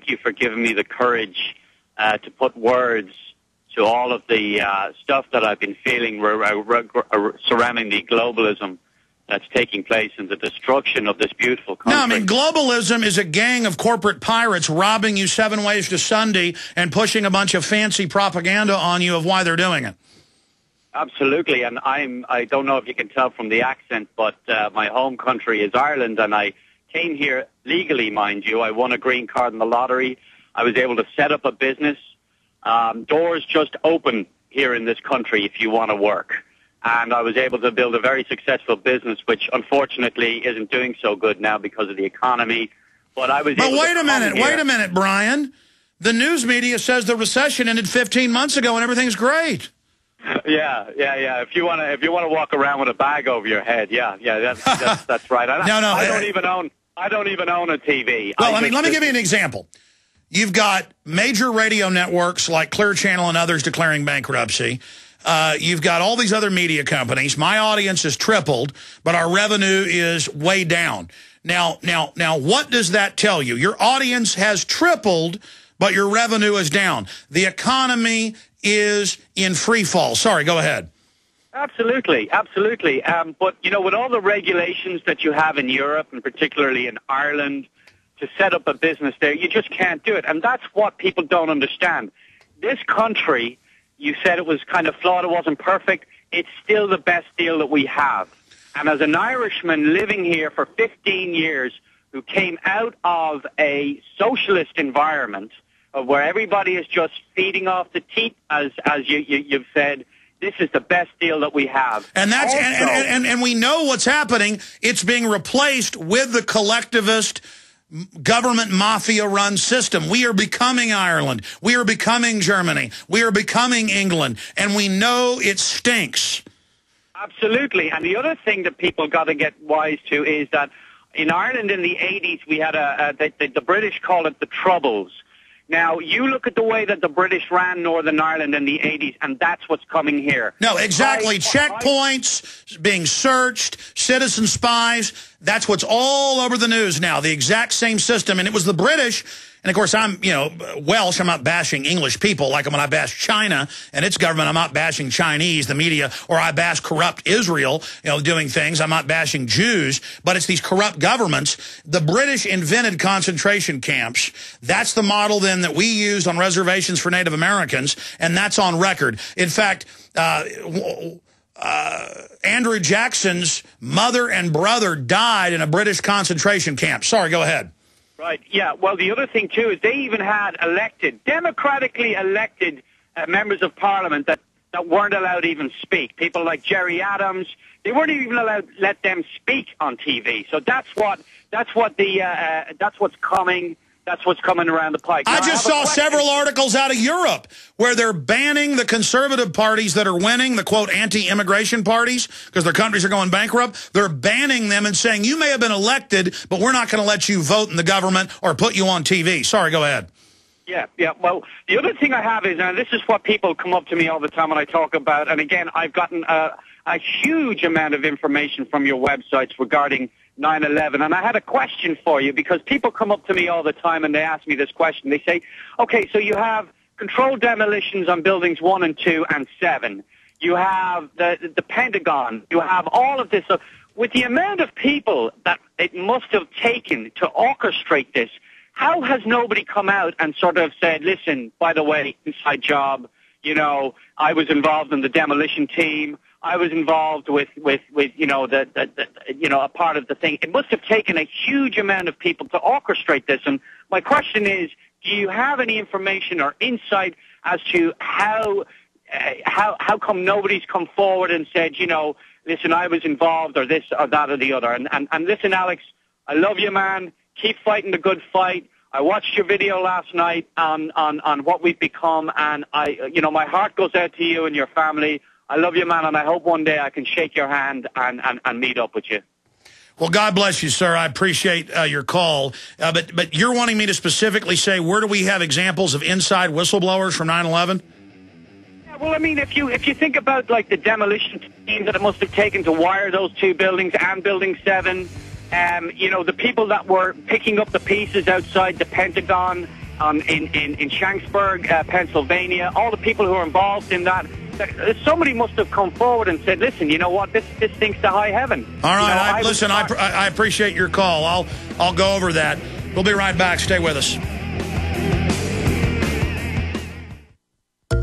you for giving me the courage to put words to all of the stuff that I've been feeling surrounding the globalism that's taking place and the destruction of this beautiful country. No, I mean, globalism is a gang of corporate pirates robbing you 7 ways to Sunday and pushing a bunch of fancy propaganda on you of why they're doing it. Absolutely, and I don't know if you can tell from the accent, but my home country is Ireland, and I came here legally, mind you. I won a green card in the lottery. I was able to set up a business. Doors just open here in this country if you want to work. And I was able to build a very successful business, which unfortunately isn't doing so good now because of the economy. But I was able wait a minute, Brian. The news media says the recession ended 15 months ago and everything's great. Yeah. If you want to walk around with a bag over your head, that's right. I don't even own a TV. Well, let me give you an example. You've got major radio networks like Clear Channel and others declaring bankruptcy. You've got all these other media companies. My audience has tripled, but our revenue is way down. Now, what does that tell you? Your audience has tripled, but your revenue is down. The economy is in free fall. Sorry, go ahead. Absolutely. But, you know, with all the regulations that you have in Europe, and particularly in Ireland, to set up a business there, you just can't do it. And that's what people don't understand. This country, you said it was kind of flawed, it wasn't perfect. It's still the best deal that we have. And as an Irishman living here for 15 years who came out of a socialist environment where everybody is just feeding off the teat, as you've said, this is the best deal that we have. And that's also, and we know what's happening. It's being replaced with the collectivist government mafia-run system. We are becoming Ireland. We are becoming Germany. We are becoming England. And we know it stinks. Absolutely. And the other thing that people got to get wise to is that in Ireland in the 80s, we had the British call it the Troubles. Now, you look at the way that the British ran Northern Ireland in the 80s, and that's what's coming here. No, exactly. Checkpoints, being searched, citizen spies. That's what's all over the news now, the exact same system. And it was the British. And, of course, I'm, Welsh. I'm not bashing English people like when I bash China and its government. I'm not bashing Chinese, the media, or I bash corrupt Israel, doing things. I'm not bashing Jews, but it's these corrupt governments. The British invented concentration camps. That's the model, then, that we used on reservations for Native Americans, and that's on record. In fact, Andrew Jackson's mother and brother died in a British concentration camp. Sorry, go ahead. Right, yeah. Well, the other thing, too, is they even had democratically elected members of Parliament that weren't allowed to even speak. People like Jerry Adams, they weren't even allowed to let them speak on TV. So that's what's coming. That's what's coming around the pike. Now, I just saw several articles out of Europe where they're banning the conservative parties that are winning, the, quote, anti-immigration parties, because their countries are going bankrupt. They're banning them and saying, you may have been elected, but we're not going to let you vote in the government or put you on TV. Sorry, go ahead. Yeah. Well, the other thing I have is, and this is what people come up to me all the time when I talk about, and again, I've gotten a huge amount of information from your websites regarding 9/11, and I had a question for you because people come up to me all the time and they ask me this question. They say, okay, so you have controlled demolitions on buildings 1 and 2 and 7. You have the Pentagon. You have all of this. So with the amount of people that it must have taken to orchestrate this, how has nobody come out and sort of said, listen, by the way, inside job, I was involved in the demolition team. I was involved with a part of the thing. It must have taken a huge amount of people to orchestrate this. And my question is, do you have any information or insight as to how come nobody's come forward and said, listen, I was involved or this or that or the other. And listen, Alex, I love you, man. Keep fighting the good fight. I watched your video last night on what we've become, and my heart goes out to you and your family. I love you, man, and I hope one day I can shake your hand and meet up with you. Well, God bless you, sir. I appreciate your call. But you're wanting me to specifically say, where do we have examples of inside whistleblowers from 9/11? Yeah, well, I mean, if you think about, like, the demolition team that it must have taken to wire those 2 buildings and Building 7, the people that were picking up the pieces outside the Pentagon, in Shanksburg, Pennsylvania, all the people who are involved in that. Somebody must have come forward and said, listen, you know what, this stinks to high heaven. All right, I appreciate your call. I'll go over that. We'll be right back. Stay with us.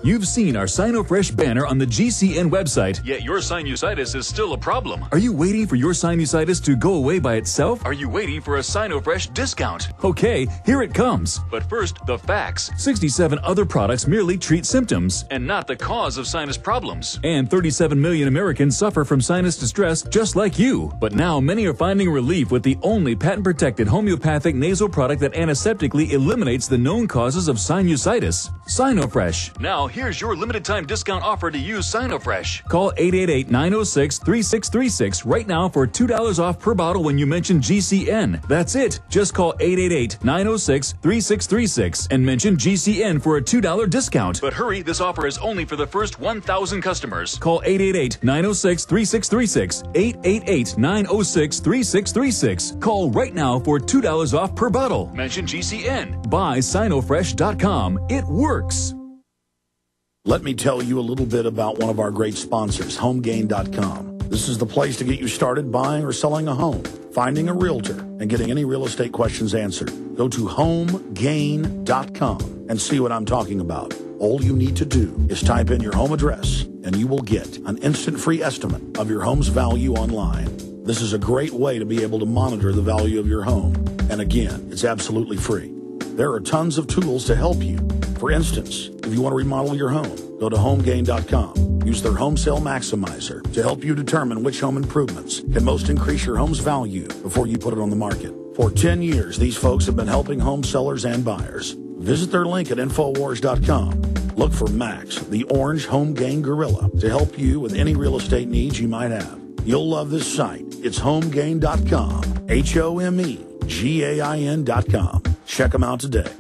You've seen our SinoFresh banner on the GCN website. Yet your sinusitis is still a problem. Are you waiting for your sinusitis to go away by itself? Are you waiting for a SinoFresh discount? Okay, here it comes. But first, the facts. 67 other products merely treat symptoms. And not the cause of sinus problems. And 37 million Americans suffer from sinus distress just like you. But now many are finding relief with the only patent-protected homeopathic nasal product that antiseptically eliminates the known causes of sinusitis. SinoFresh. Now, here's your limited time discount offer to use SinoFresh. Call 888-906-3636 right now for $2 off per bottle when you mention GCN. That's it. Just call 888-906-3636 and mention GCN for a $2 discount. But hurry, this offer is only for the first 1,000 customers. Call 888-906-3636. 888-906-3636. Call right now for $2 off per bottle. Mention GCN. Buy SinoFresh.com. It works. Let me tell you a little bit about one of our great sponsors, HomeGain.com. This is the place to get you started buying or selling a home, finding a realtor, and getting any real estate questions answered. Go to HomeGain.com and see what I'm talking about. All you need to do is type in your home address, and you will get an instant free estimate of your home's value online. This is a great way to be able to monitor the value of your home. And again, it's absolutely free. There are tons of tools to help you. For instance, if you want to remodel your home, go to HomeGain.com. Use their Home Sale Maximizer to help you determine which home improvements can most increase your home's value before you put it on the market. For 10 years, these folks have been helping home sellers and buyers. Visit their link at Infowars.com. Look for Max, the orange Home Gain Gorilla, to help you with any real estate needs you might have. You'll love this site. It's HomeGain.com. HomeGain.com. Check them out today.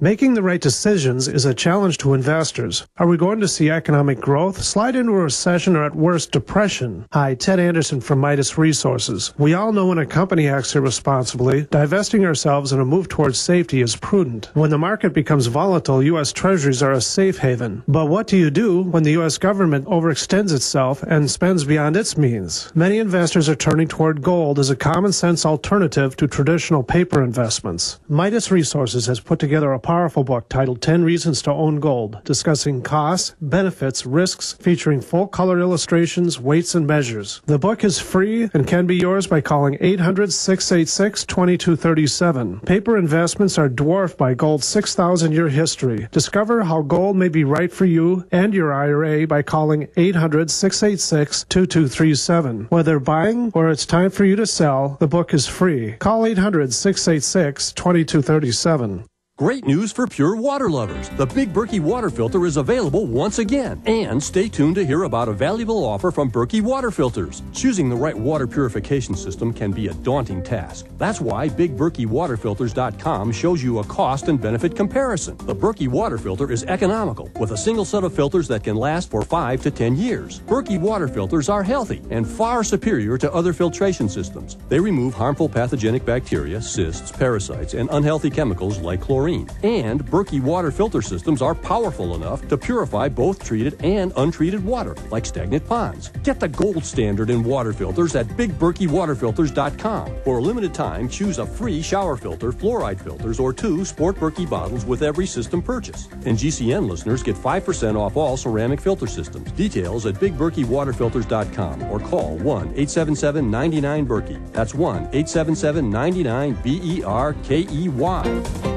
Making the right decisions is a challenge to investors. Are we going to see economic growth, slide into a recession, or at worst, depression? Hi, Ted Anderson from Midas Resources. We all know when a company acts irresponsibly, divesting ourselves in a move towards safety is prudent. When the market becomes volatile, U.S. Treasuries are a safe haven. But what do you do when the U.S. government overextends itself and spends beyond its means? Many investors are turning toward gold as a common-sense alternative to traditional paper investments. Midas Resources has put together a powerful book titled 10 Reasons to Own Gold, discussing costs, benefits, risks, featuring full-color illustrations, weights, and measures. The book is free and can be yours by calling 800-686-2237. Paper investments are dwarfed by gold's 6,000-year history. Discover how gold may be right for you and your IRA by calling 800-686-2237. Whether buying or it's time for you to sell, the book is free. Call 800-686-2237. Great news for pure water lovers. The Big Berkey water filter is available once again. And stay tuned to hear about a valuable offer from Berkey Water Filters. Choosing the right water purification system can be a daunting task. That's why BigBerkeyWaterFilters.com shows you a cost and benefit comparison. The Berkey water filter is economical, with a single set of filters that can last for 5 to 10 years. Berkey water filters are healthy and far superior to other filtration systems. They remove harmful pathogenic bacteria, cysts, parasites, and unhealthy chemicals like chlorine. And Berkey water filter systems are powerful enough to purify both treated and untreated water, like stagnant ponds. Get the gold standard in water filters at BigBerkeyWaterFilters.com. For a limited time, choose a free shower filter, fluoride filters, or 2 Sport Berkey bottles with every system purchase. And GCN listeners get 5% off all ceramic filter systems. Details at BigBerkeyWaterFilters.com or call 1-877-99-BERKEY. That's 1-877-99-BERKEY.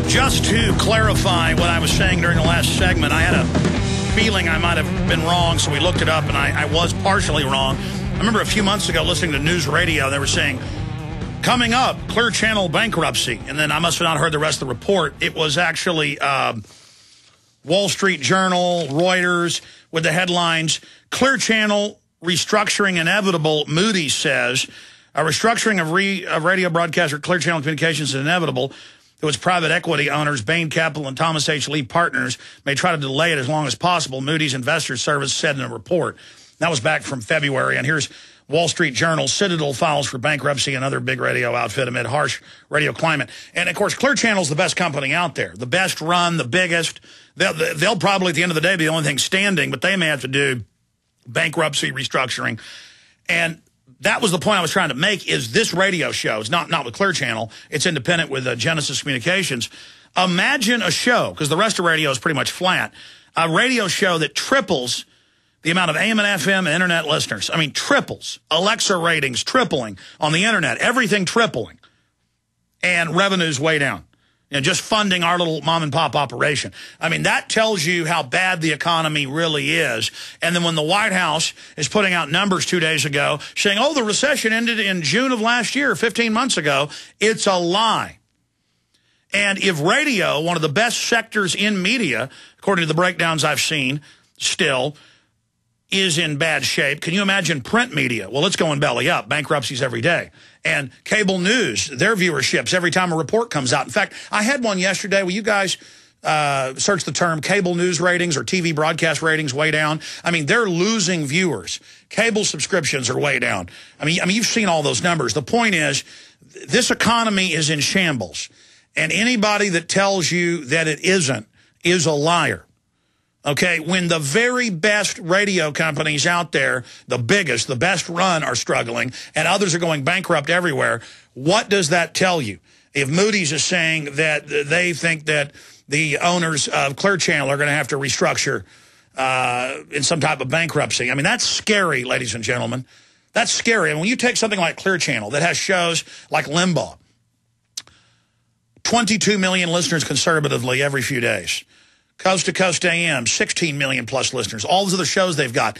Just to clarify what I was saying during the last segment, I had a feeling I might have been wrong, so we looked it up, and I was partially wrong. I remember a few months ago listening to news radio, they were saying, coming up, Clear Channel bankruptcy. And then I must have not heard the rest of the report. It was actually Wall Street Journal, Reuters, with the headlines, Clear Channel restructuring inevitable, Moody's says. A restructuring of radio broadcaster Clear Channel Communications is inevitable. It was private equity owners, Bain Capital and Thomas H. Lee Partners, may try to delay it as long as possible, Moody's Investors Service said in a report. That was back from February. And here's Wall Street Journal, Citadel files for bankruptcy, another big radio outfit amid harsh radio climate. And, of course, Clear Channel's the best company out there, the best run, the biggest. They'll probably, at the end of the day, be the only thing standing, but they may have to do bankruptcy, restructuring. And that was the point I was trying to make, is this radio show, it's not with Clear Channel, it's independent with Genesis Communications. Imagine a show, because the rest of radio is pretty much flat, a radio show that triples the amount of AM and FM and internet listeners. I mean, triples. Alexa ratings tripling on the internet. Everything tripling. And revenues way down. You know, just funding our little mom-and-pop operation. I mean, that tells you how bad the economy really is. And then when the White House is putting out numbers 2 days ago saying, oh, the recession ended in June of last year, 15 months ago, it's a lie. And if radio, one of the best sectors in media, according to the breakdowns I've seen, still is in bad shape, can you imagine print media? Well, it's going belly up, bankruptcies every day. And cable news, their viewerships every time a report comes out. In fact, I had one yesterday. Will you guys search the term cable news ratings or TV broadcast ratings way down? I mean, they're losing viewers. Cable subscriptions are way down. I mean, you've seen all those numbers. The point is, this economy is in shambles. And anybody that tells you that it isn't is a liar. Okay, when the very best radio companies out there, the biggest, the best run, are struggling and others are going bankrupt everywhere, what does that tell you? If Moody's is saying that they think that the owners of Clear Channel are going to have to restructure in some type of bankruptcy, I mean, that's scary, ladies and gentlemen. That's scary. And when you take something like Clear Channel that has shows like Limbaugh, 22 million listeners conservatively every few days. Coast to Coast AM, 16 million plus listeners. All those other shows they've got.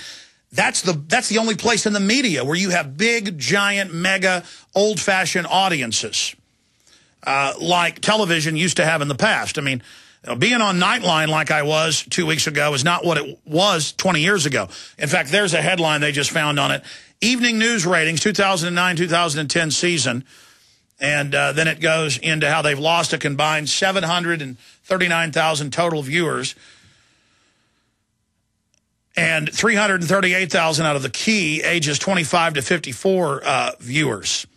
That's the only place in the media where you have big, giant, mega, old-fashioned audiences like television used to have in the past. I mean, being on Nightline like I was 2 weeks ago is not what it was 20 years ago. In fact, there's a headline they just found on it. Evening news ratings, 2009-2010 season. And then it goes into how they've lost a combined 739,000 total viewers and 338,000 out of the key ages 25 to 54 viewers.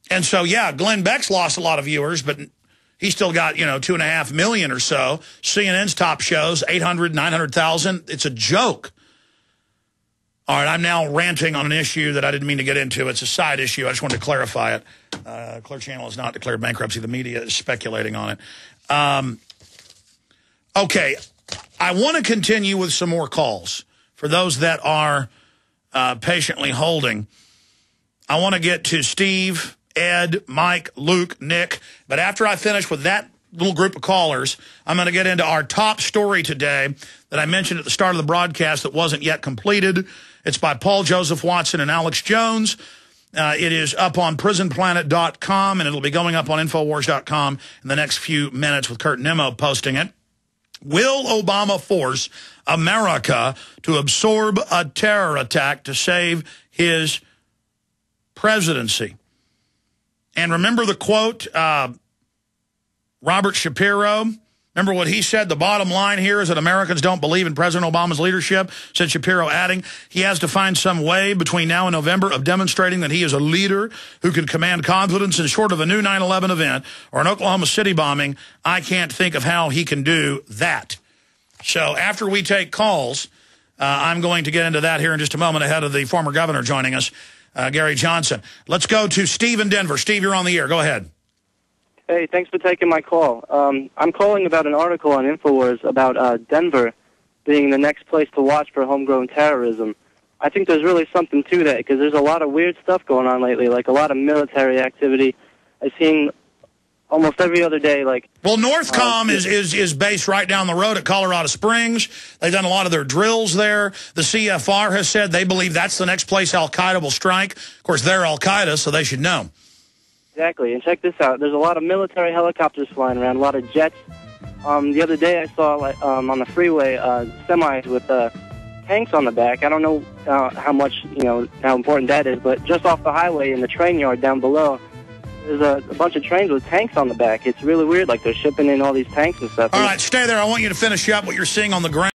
And so, yeah, Glenn Beck's lost a lot of viewers, but he's still got, 2.5 million or so. CNN's top shows, 800, 900,000. It's a joke. All right, I'm now ranting on an issue that I didn't mean to get into. It's a side issue. I just wanted to clarify it. Clear Channel has not declared bankruptcy. The media is speculating on it. Okay, I want to continue with some more calls. For those that are patiently holding, I want to get to Steve, Ed, Mike, Luke, Nick. But after I finish with that little group of callers, I'm going to get into our top story today that I mentioned at the start of the broadcast that wasn't yet completed. It's by Paul Joseph Watson and Alex Jones. It is up on prisonplanet.com, and it'll be going up on Infowars.com in the next few minutes with Kurt Nimmo posting it. Will Obama force America to absorb a terror attack to save his presidency? And remember the quote, Robert Shapiro, remember what he said? The bottom line here is that Americans don't believe in President Obama's leadership, said Shapiro, adding, he has to find some way between now and November of demonstrating that he is a leader who can command confidence, and short of a new 9/11 event or an Oklahoma City bombing, I can't think of how he can do that. So after we take calls, I'm going to get into that here in just a moment ahead of the former governor joining us, Gary Johnson. Let's go to Steve in Denver. Steve, you're on the air. Go ahead. Hey, thanks for taking my call. I'm calling about an article on Infowars about Denver being the next place to watch for homegrown terrorism. I think there's really something to that because there's a lot of weird stuff going on lately, like a lot of military activity. I've seen almost every other day, like... Well, Northcom is based right down the road at Colorado Springs. They've done a lot of their drills there. The CFR has said they believe that's the next place Al-Qaeda will strike. Of course, they're Al-Qaeda, so they should know. Exactly, and check this out. There's a lot of military helicopters flying around, a lot of jets. The other day I saw on the freeway semis with tanks on the back. I don't know how much, how important that is, but just off the highway in the train yard down below, there's a bunch of trains with tanks on the back. It's really weird, like they're shipping in all these tanks and stuff. All right, stay there. I want you to finish up what you're seeing on the ground.